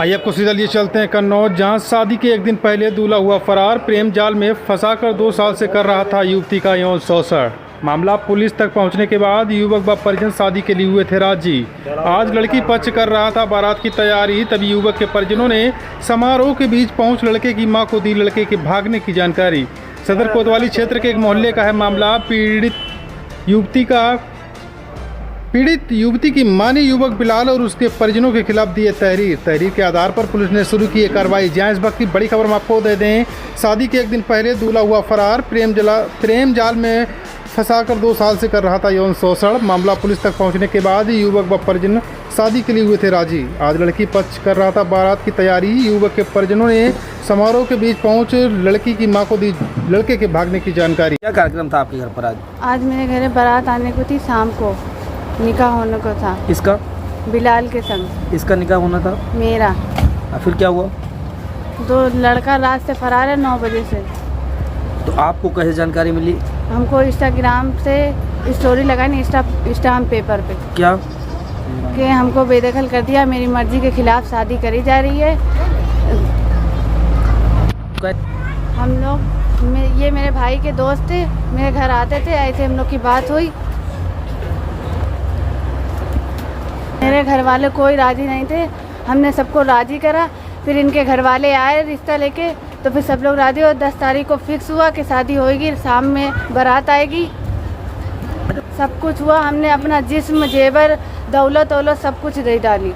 आइए आपको सीधा लिए चलते हैं कन्नौज, जहां शादी के एक दिन पहले दूल्हा हुआ फरार। प्रेम जाल में फंसाकर 2 साल से कर रहा था युवती का यौन शोषण। मामला पुलिस तक पहुंचने के बाद युवक व परिजन शादी के लिए हुए थे राजी। आज लड़की पक्ष कर रहा था बारात की तैयारी, तभी युवक के परिजनों ने समारोह के बीच पहुंच लड़के की मां को दी लड़के के भागने की जानकारी। सदर कोतवाली क्षेत्र के एक मोहल्ले का है मामला। पीड़ित युवती की मां ने युवक बिलाल और उसके परिजनों के खिलाफ दिए तहरीर के आधार पर पुलिस ने शुरू की कार्रवाई। जहाँ इस वक्त की बड़ी खबर हम आपको दे दें, शादी के एक दिन पहले दूल्हा हुआ फरार। प्रेम जाल में फंसाकर 2 साल से कर रहा था यौन शोषण। मामला पुलिस तक पहुंचने के बाद युवक व परिजन शादी के लिए हुए थे राजी। आज लड़की पक्ष कर रहा था बारात की तैयारी। युवक के परिजनों ने समारोह के बीच पहुंच लड़की की मां को दी लड़के के भागने की जानकारी। क्या कार्यक्रम था आपके घर पर आज मेरे घर बारात आने को थी, शाम को निकाह होने को था। इसका बिलाल के संग इसका निकाह होना था मेरा। फिर क्या हुआ? 2 लड़का रात से फरार है 9 बजे से। तो आपको कैसे जानकारी मिली? हमको इंस्टाग्राम से स्टोरी लगाई, इंस्टाग्राम पेपर पे क्या कि हमको बेदखल कर दिया, मेरी मर्जी के खिलाफ शादी करी जा रही है। हम लोग ये मेरे भाई के दोस्त थे, मेरे घर आते थे, ऐसे हम लोग की बात हुई। मेरे घर वाले कोई राजी नहीं थे, हमने सबको राजी करा। फिर इनके घर वाले आए रिश्ता लेके, तो फिर सब लोग राजी हो। 10 तारीख को फिक्स हुआ कि शादी होएगी, शाम में बारात आएगी। सब कुछ हुआ, हमने अपना जिस्म जेवर दौलत सब कुछ दे डाली।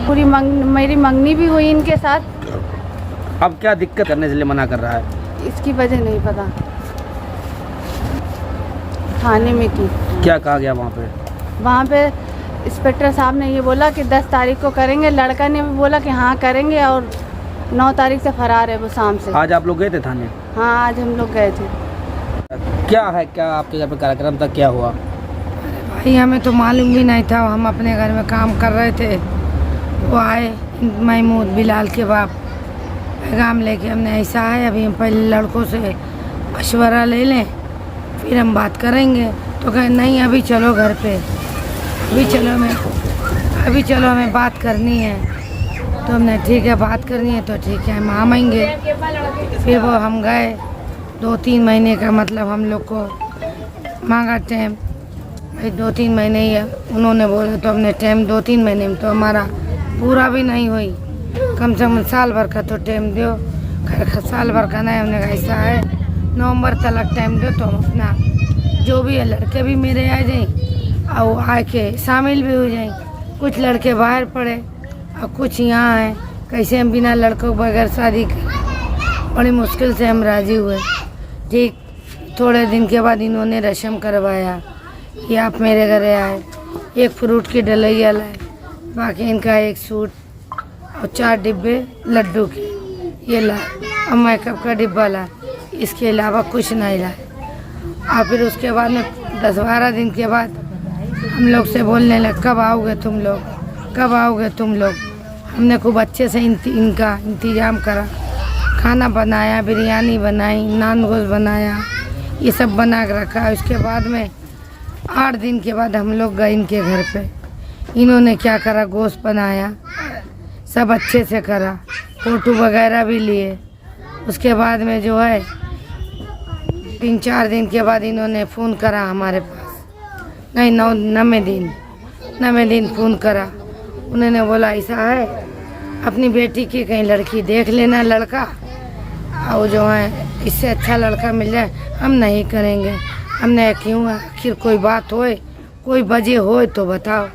पूरी मेरी मंगनी भी हुई इनके साथ। अब क्या दिक्कत करने से लिए मना कर रहा है? इसकी वजह नहीं पता, थाने में की। क्या कहा गया वहाँ पे इंस्पेक्टर साहब ने ये बोला कि 10 तारीख को करेंगे। लड़का ने भी बोला कि हाँ करेंगे, और 9 तारीख से फरार है वो शाम से। आज आप लोग गए थे थाने? हाँ, आज हम लोग गए थे। क्या आपके घर पे कार्यक्रम था, क्या हुआ? भाई हमें तो मालूम भी नहीं था, हम अपने घर में काम कर रहे थे। वो आए महमूद बिलाल के बाप, पैगाम लेके। हमने ऐसा है, अभी हम पहले लड़कों से मशवरा ले लें, फिर हम बात करेंगे। तो कहे नहीं, अभी चलो घर पे, अभी चलो हमें बात करनी है। तो हमने ठीक है, बात करनी है तो ठीक है, हम आएंगे। फिर वो हम गए। 2-3 महीने का मतलब हम लोग को मांगा टाइम, भाई 2-3 महीने ही है उन्होंने बोला। तो हमने टाइम 2-3 महीने में तो हमारा पूरा भी नहीं हुई, कम से कम साल भर का तो टाइम दो। साल भर का नहीं, हमने कहा ऐसा है नवंबर तक टाइम दो, तो हम अपना जो भी है लड़के भी मेरे आ जाएं और आके शामिल भी हो जाएं। कुछ लड़के बाहर पड़े और कुछ यहाँ हैं। कैसे हम बिना लड़कों बगैर शादी कर, बड़ी मुश्किल से हम राज़ी हुए। ठीक थोड़े दिन के बाद इन्होंने रस्म करवाया कि आप मेरे घर आए, एक फ्रूट की डलैया लाए, बाकी इनका एक सूट और 4 डिब्बे लड्डू के ये लाए, और मेकअप का डिब्बा लाए। इसके अलावा कुछ नहीं लाए। और फिर उसके बाद में 10-12 दिन के बाद हम लोग से बोलने लगे, कब आओगे तुम लोग। हमने खूब अच्छे से इनका इंतज़ाम करा, खाना बनाया, बिरयानी बनाई, नान गोश्त बनाया, ये सब बना के रखा। उसके बाद में 8 दिन के बाद हम लोग गए इनके घर पे। इन्होंने क्या करा, गोश्त बनाया, सब अच्छे से करा, फ़ोटो वगैरह भी लिए। उसके बाद में जो है 3-4 दिन के बाद इन्होंने फ़ोन करा हमारे पास, नहीं 9वें दिन फ़ोन करा। उन्होंने बोला ऐसा है, अपनी बेटी की कहीं लड़की देख लेना, लड़का, और जो है इससे अच्छा लड़का मिल जाए हम नहीं करेंगे। हमने क्यों, आखिर कोई बात होए, कोई वजह हो तो बताओ।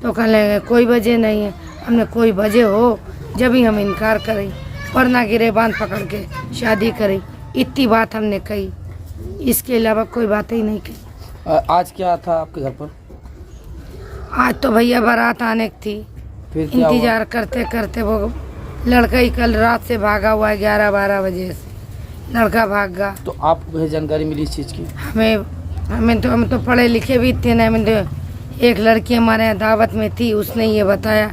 तो कहने लगे कोई वजह नहीं है। हमने कोई वजह हो जब ही हम इनकार करें, वरना गिरेबान पकड़ के शादी करें। इतनी बात हमने कही, इसके अलावा कोई बात ही नहीं की। आज क्या था आपके घर पर? आज तो भैया बारात आने की थी। फिर क्या इंतजार करते करते वो लड़का ही कल रात से भागा हुआ है, 11-12 बजे से लड़का भाग गया। तो आपको जानकारी मिली इस चीज़ की? हम तो पढ़े लिखे भी थे ना। हमें तो एक लड़की हमारे यहाँ दावत में थी, उसने ये बताया,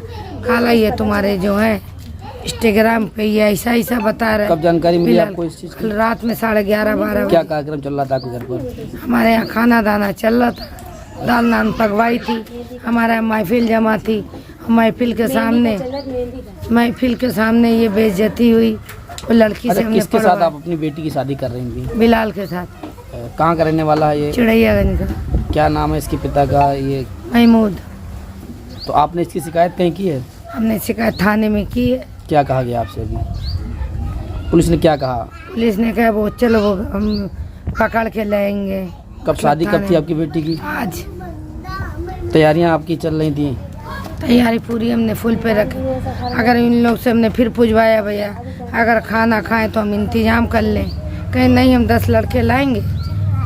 खाला ये तुम्हारे जो है इंस्टाग्राम पे ये ऐसा बता रहे। कब जानकारी मिली आपको इस चीज़ की? रात में 11:30-12 क्या कार्यक्रम चल रहा था आपके घर पर? हमारे यहाँ खाना दाना चल रहा था, दाल नान पकवाई थी, हमारा महफिल जमा थी। महफिल के सामने ये बेइज्जती हुई। वो लड़की से अच्छा, हमने किसके साथ पढ़वाया। आप अपनी बेटी की शादी कर रही थी? बिलाल के साथ, कहाँ का रहने वाला है ये? चिड़ैयागंज का। क्या नाम है इसके पिता का? ये महमूद। तो आपने इसकी शिकायत कहीं की है? हमने शिकायत थाने में की है। क्या कहा गया आपसे अभी? पुलिस ने क्या कहा? पुलिस ने कहा वो चलो वो हम पकड़ के लाएंगे। कब शादी कब थी आपकी बेटी की? आज तैयारियां आपकी चल रही थी? तैयारी पूरी हमने फुल पे रखी। अगर इन लोग से हमने फिर पूछवाया भैया अगर खाना खाएं तो हम इंतजाम कर लें, कहीं नहीं हम 10 लड़के लाएंगे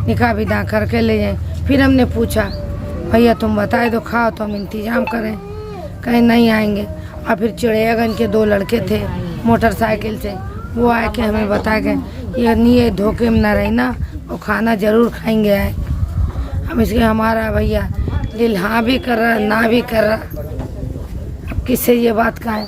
निकाह विदा करके ले जाएं। फिर हमने पूछा भैया तुम बताए दो खाओ तो हम इंतजाम करें, कहीं नहीं आएंगे। और फिर चिड़ैयागंज के 2 लड़के थे मोटरसाइकिल से, वो आए के हमें बता गए ये नहीं ये धोखे में ना रहना, वो खाना ज़रूर खाएंगे आए। हम इसके हमारा भैया दिल हाँ भी कर रहा ना भी कर रहा, अब किससे ये बात का है।